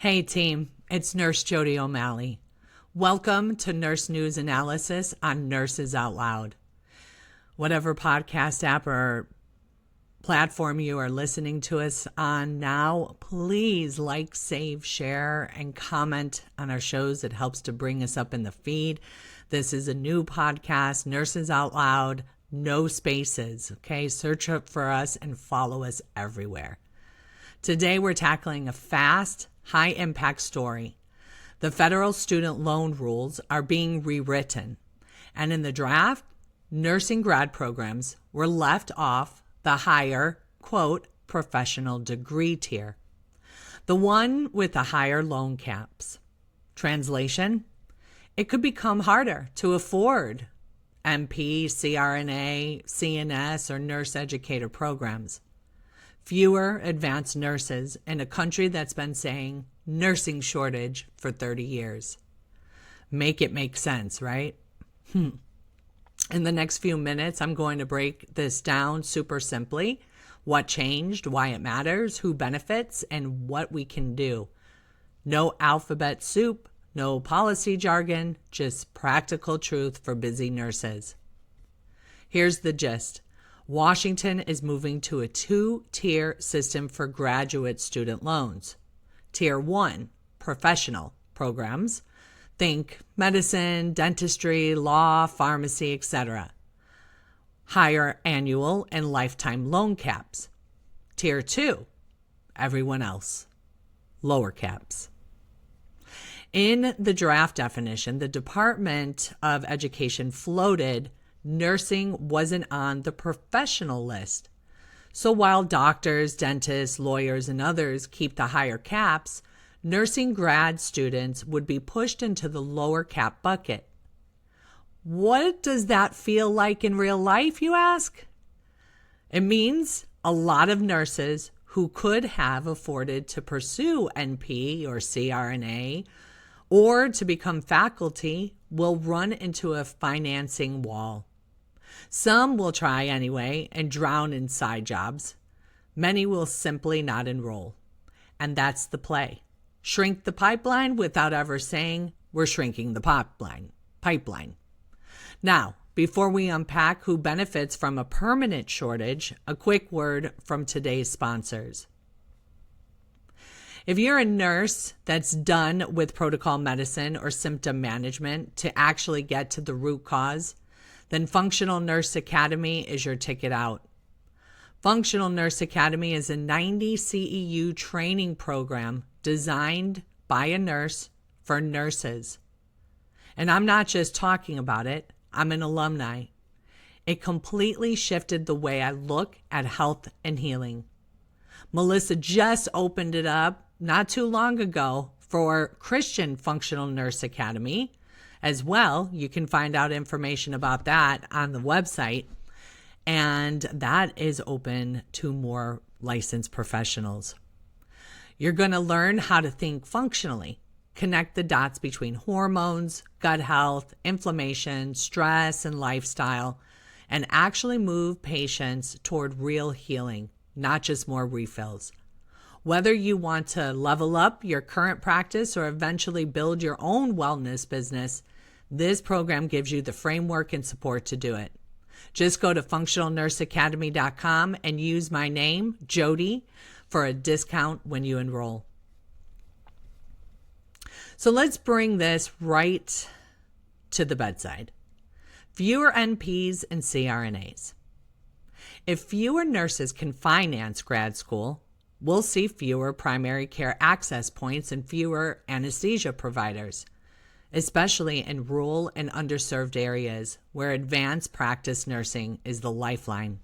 Hey team, it's Nurse Jody O'Malley. Welcome to Nurse News Analysis on Nurses Out Loud. Whatever podcast app or platform you are listening to us on now, please like, save, share, and comment on our shows. It helps to bring us up in the feed. This is a new podcast, Nurses Out Loud, no spaces. Okay, search up for us and follow us everywhere. Today we're tackling a fast, high-impact story. The federal student loan rules are being rewritten, and in the draft, nursing grad programs were left off the higher, quote, professional degree tier, the one with the higher loan caps. Translation: it could become harder to afford MP, CRNA, CNS, or nurse educator programs. Fewer advanced nurses in a country that's been saying nursing shortage for 30 years. Make it make sense, right? In the next few minutes, I'm going to break this down super simply. What changed, why it matters, who benefits, and what we can do. No alphabet soup, no policy jargon, just practical truth for busy nurses. Here's the gist. Washington is moving to a two-tier system for graduate student loans. Tier 1, professional programs. Think medicine, dentistry, law, pharmacy, etc. Higher annual and lifetime loan caps. Tier 2, everyone else. Lower caps. In the draft definition, the Department of Education floated nursing wasn't on the professional list. So while doctors, dentists, lawyers, and others keep the higher caps, nursing grad students would be pushed into the lower cap bucket. What does that feel like in real life, you ask? It means a lot of nurses who could have afforded to pursue NP or CRNA or to become faculty will run into a financing wall. Some will try anyway and drown in side jobs. Many will simply not enroll. And that's the play. Shrink the pipeline without ever saying we're shrinking the pipeline. Now, before we unpack who benefits from a permanent shortage, a quick word from today's sponsors. If you're a nurse that's done with protocol medicine or symptom management to actually get to the root cause, then Functional Nurse Academy is your ticket out. Functional Nurse Academy is a 90 CEU training program designed by a nurse for nurses. And I'm not just talking about it, I'm an alumni. It completely shifted the way I look at health and healing. Melissa just opened it up not too long ago for Christian Functional Nurse Academy. As well, you can find out information about that on the website, and that is open to more licensed professionals. You're going to learn how to think functionally, connect the dots between hormones, gut health, inflammation, stress, and lifestyle, and actually move patients toward real healing, not just more refills. Whether you want to level up your current practice or eventually build your own wellness business, this program gives you the framework and support to do it. Just go to functionalnurseacademy.com and use my name, Jody, for a discount when you enroll. So let's bring this right to the bedside. Fewer NPs and CRNAs. If fewer nurses can finance grad school, we'll see fewer primary care access points and fewer anesthesia providers, especially in rural and underserved areas where advanced practice nursing is the lifeline.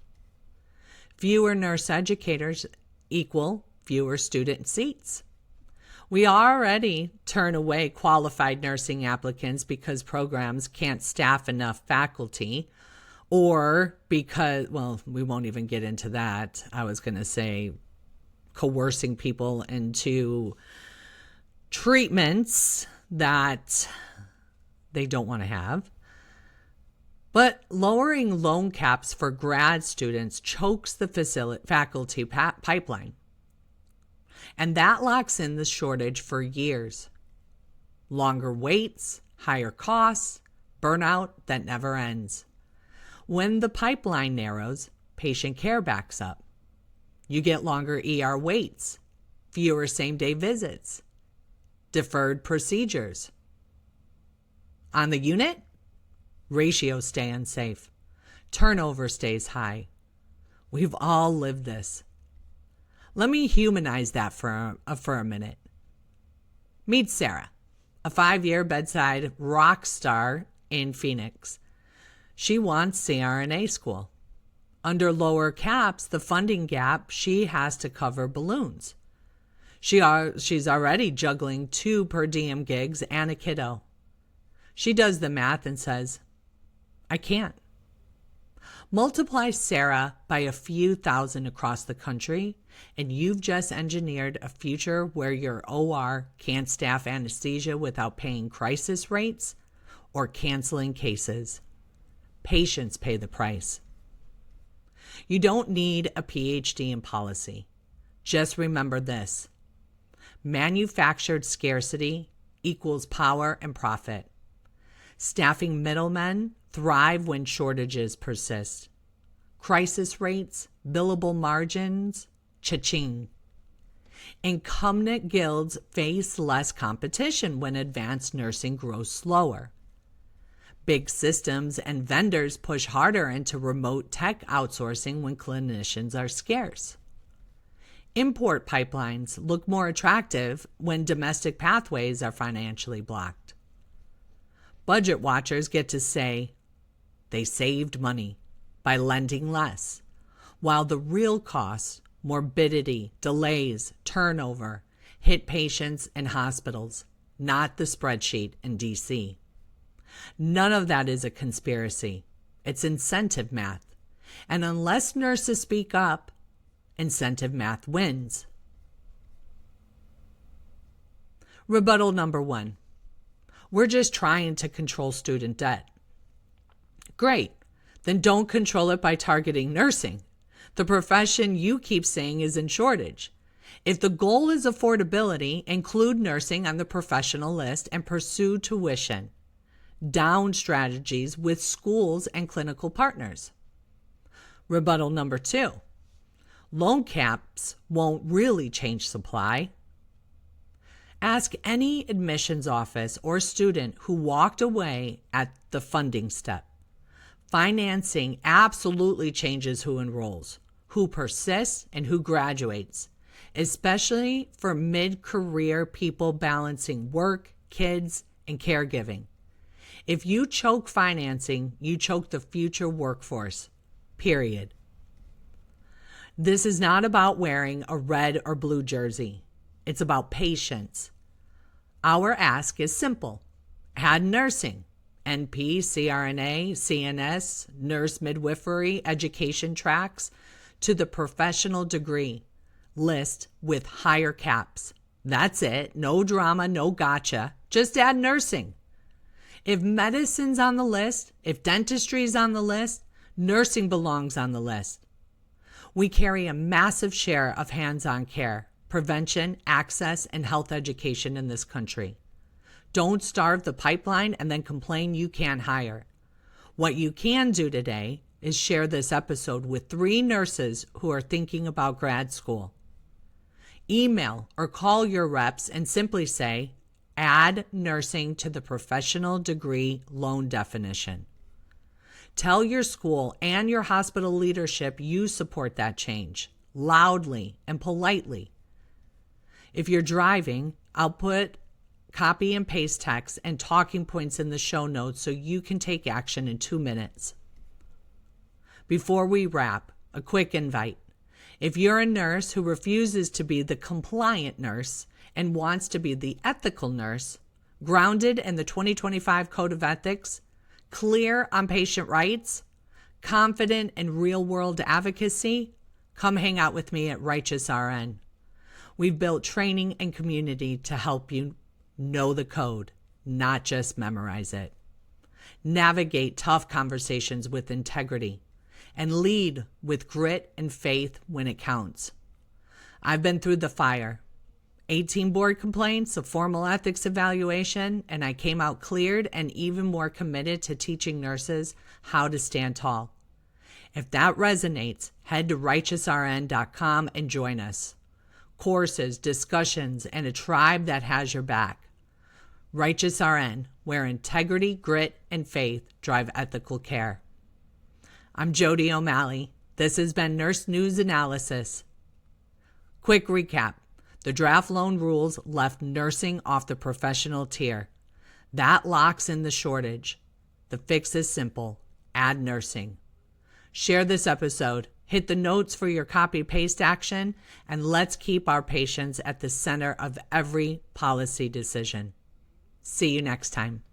Fewer nurse educators equal fewer student seats. We already turn away qualified nursing applicants because programs can't staff enough faculty, or because, well, we won't even get into that. I was going to say coercing people into treatments that they don't want to have. But lowering loan caps for grad students chokes the faculty pipeline. And that locks in the shortage for years. Longer waits, higher costs, burnout that never ends. When the pipeline narrows, patient care backs up. You get longer ER waits, fewer same-day visits, deferred procedures. On the unit, ratios stay unsafe. Turnover stays high. We've all lived this. Let me humanize that for a minute. Meet Sarah, a 5-year bedside rock star in Phoenix. She wants CRNA school. Under lower caps, the funding gap, she has to cover balloons. She's already juggling 2 per diem gigs and a kiddo. She does the math and says, I can't. Multiply Sarah by a few thousand across the country, and you've just engineered a future where your OR can't staff anesthesia without paying crisis rates or canceling cases. Patients pay the price. You don't need a PhD in policy. Just remember this. Manufactured scarcity equals power and profit. Staffing middlemen thrive when shortages persist. Crisis rates, billable margins, cha-ching. Incumbent guilds face less competition when advanced nursing grows slower. Big systems and vendors push harder into remote tech outsourcing when clinicians are scarce. Import pipelines look more attractive when domestic pathways are financially blocked. Budget watchers get to say they saved money by lending less, while the real costs, morbidity, delays, turnover, hit patients and hospitals, not the spreadsheet in DC. None of that is a conspiracy. It's incentive math. And unless nurses speak up, incentive math wins. Rebuttal number 1. We're just trying to control student debt. Great. Then don't control it by targeting nursing. The profession you keep saying is in shortage. If the goal is affordability, include nursing on the professional list and pursue tuition down strategies with schools and clinical partners. Rebuttal number 2. Loan caps won't really change supply. Ask any admissions office or student who walked away at the funding step. Financing absolutely changes who enrolls, who persists, and who graduates, especially for mid-career people balancing work, kids, and caregiving. If you choke financing, you choke the future workforce, period. This is not about wearing a red or blue jersey. It's about patience. Our ask is simple. Add nursing, NP, CRNA, CNS, nurse midwifery, education tracks to the professional degree list with higher caps. That's it. No drama, no gotcha. Just add nursing. If medicine's on the list, if dentistry's on the list, nursing belongs on the list. We carry a massive share of hands-on care, prevention, access, and health education in this country. Don't starve the pipeline and then complain you can't hire. What you can do today is share this episode with 3 nurses who are thinking about grad school. Email or call your reps and simply say, add nursing to the professional degree loan definition. Tell your school and your hospital leadership you support that change, loudly and politely. If you're driving, I'll put copy and paste text and talking points in the show notes so you can take action in 2 minutes. Before we wrap, a quick invite. If you're a nurse who refuses to be the compliant nurse and wants to be the ethical nurse, grounded in the 2025 Code of Ethics, clear on patient rights, confident in real-world advocacy, come hang out with me at Righteous RN. We've built training and community to help you know the code, not just memorize it. Navigate tough conversations with integrity and lead with grit and faith when it counts. I've been through the fire. 18 board complaints, a formal ethics evaluation, and I came out cleared and even more committed to teaching nurses how to stand tall. If that resonates, head to righteousrn.com and join us. Courses, discussions, and a tribe that has your back. Righteous RN, where integrity, grit, and faith drive ethical care. I'm Jody O'Malley. This has been Nurse News Analysis. Quick recap. The draft loan rules left nursing off the professional tier. That locks in the shortage. The fix is simple. Add nursing. Share this episode. Hit the notes for your copy-paste action, and let's keep our patients at the center of every policy decision. See you next time.